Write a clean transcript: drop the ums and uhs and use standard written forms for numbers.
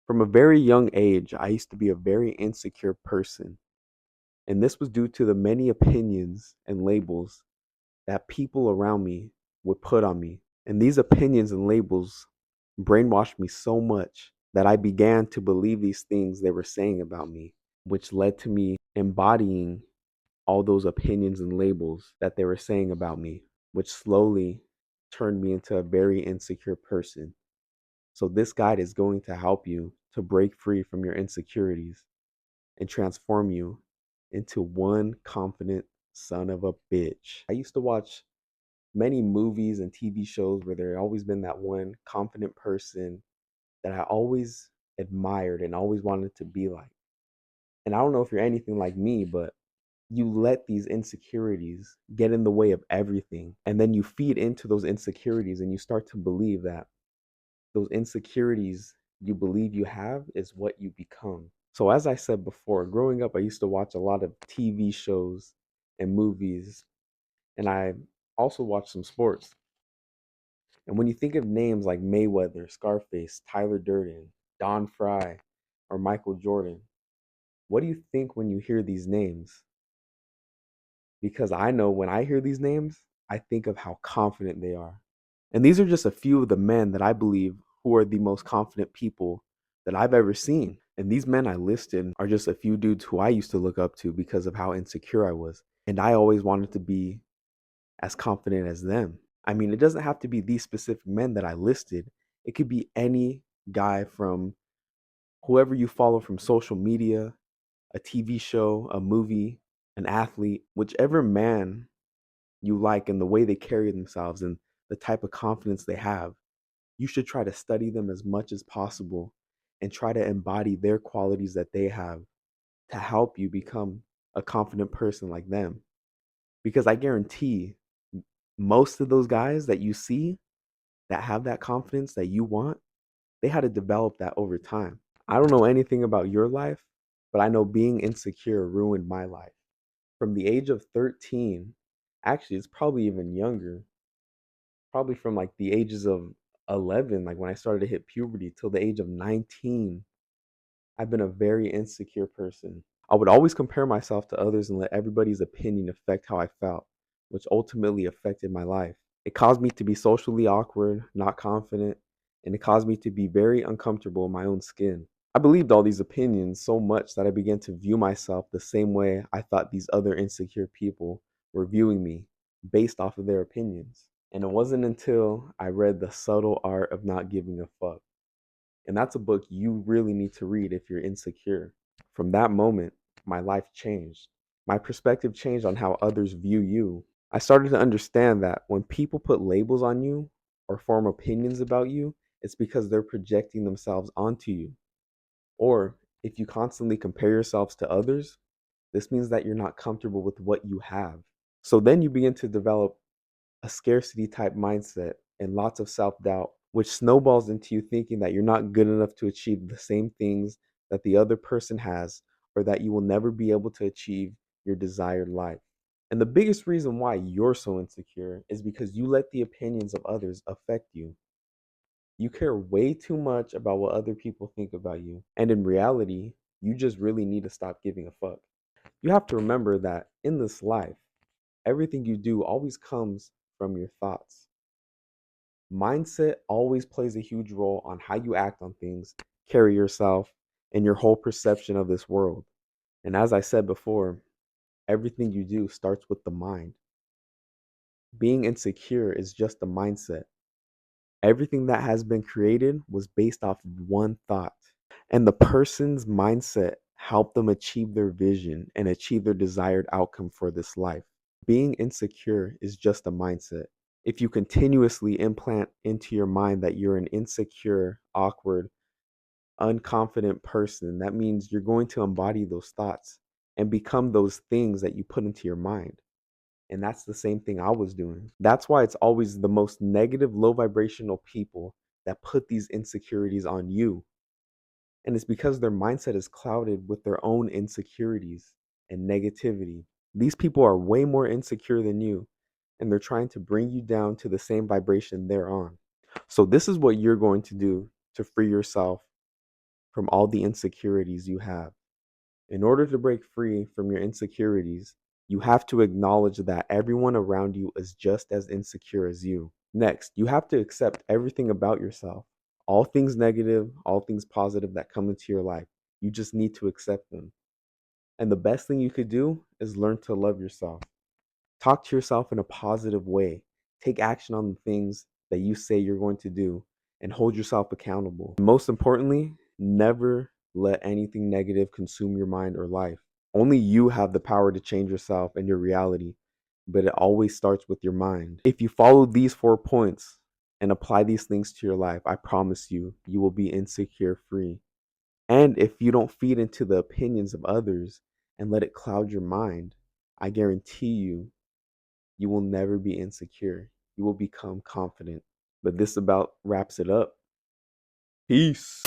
From a very young age, I used to be a very insecure person, and this was due to the many opinions and labels that people around me would put on me. And these opinions and labels brainwashed me so much that I began to believe these things they were saying about me, which led to me embodying all those opinions and labels that they were saying about me, which slowly turned me into a very insecure person. So, this guide is going to help you to break free from your insecurities and transform you into one confident son of a bitch. I used to watch many movies and TV shows where there always been that one confident person that I always admired and always wanted to be like. And I don't know if you're anything like me, but you let these insecurities get in the way of everything. And then you feed into those insecurities and you start to believe that those insecurities you believe you have is what you become. So, as I said before, growing up, I used to watch a lot of TV shows and movies, and I also watched some sports. And when you think of names like Mayweather, Scarface, Tyler Durden, Don Fry, or Michael Jordan, what do you think when you hear these names? Because I know when I hear these names, I think of how confident they are. And these are just a few of the men that I believe who are the most confident people that I've ever seen. And these men I listed are just a few dudes who I used to look up to because of how insecure I was. And I always wanted to be as confident as them. I mean, it doesn't have to be these specific men that I listed, it could be any guy from whoever you follow from social media, a TV show, a movie, an athlete, whichever man you like and the way they carry themselves and the type of confidence they have, you should try to study them as much as possible and try to embody their qualities that they have to help you become a confident person like them. Because I guarantee most of those guys that you see that have that confidence that you want, they had to develop that over time. I don't know anything about your life, but I know being insecure ruined my life. From the age of 13, actually, it's probably even younger, probably from like the ages of 11, like when I started to hit puberty, till the age of 19, I've been a very insecure person. I would always compare myself to others and let everybody's opinion affect how I felt, which ultimately affected my life. It caused me to be socially awkward, not confident, and it caused me to be very uncomfortable in my own skin. I believed all these opinions so much that I began to view myself the same way I thought these other insecure people were viewing me based off of their opinions. And it wasn't until I read The Subtle Art of Not Giving a Fuck. And that's a book you really need to read if you're insecure. From that moment, my life changed. My perspective changed on how others view you. I started to understand that when people put labels on you or form opinions about you, it's because they're projecting themselves onto you. Or if you constantly compare yourselves to others, this means that you're not comfortable with what you have. So then you begin to develop a scarcity type mindset and lots of self doubt, which snowballs into you thinking that you're not good enough to achieve the same things that the other person has, or that you will never be able to achieve your desired life. And the biggest reason why you're so insecure is because you let the opinions of others affect you. You care way too much about what other people think about you. And in reality, you just really need to stop giving a fuck. You have to remember that in this life, everything you do always comes from your thoughts. Mindset always plays a huge role on how you act on things, carry yourself, and your whole perception of this world. And as I said before, everything you do starts with the mind. Being insecure is just a mindset. Everything that has been created was based off of one thought. And the person's mindset helped them achieve their vision and achieve their desired outcome for this life. Being insecure is just a mindset. If you continuously implant into your mind that you're an insecure, awkward, unconfident person, that means you're going to embody those thoughts and become those things that you put into your mind. And that's the same thing I was doing. That's why it's always the most negative, low vibrational people that put these insecurities on you. And it's because their mindset is clouded with their own insecurities and negativity. These people are way more insecure than you, and they're trying to bring you down to the same vibration they're on. So, this is what you're going to do to free yourself from all the insecurities you have. In order to break free from your insecurities, you have to acknowledge that everyone around you is just as insecure as you. Next, you have to accept everything about yourself. All things negative, all things positive that come into your life. You just need to accept them. And the best thing you could do is learn to love yourself. Talk to yourself in a positive way. Take action on the things that you say you're going to do and hold yourself accountable. And most importantly, never let anything negative consume your mind or life. Only you have the power to change yourself and your reality, but it always starts with your mind. If you follow these 4 points and apply these things to your life, I promise you, you will be insecure free. And if you don't feed into the opinions of others and let it cloud your mind, I guarantee you will never be insecure. You will become confident. But this about wraps it up. Peace.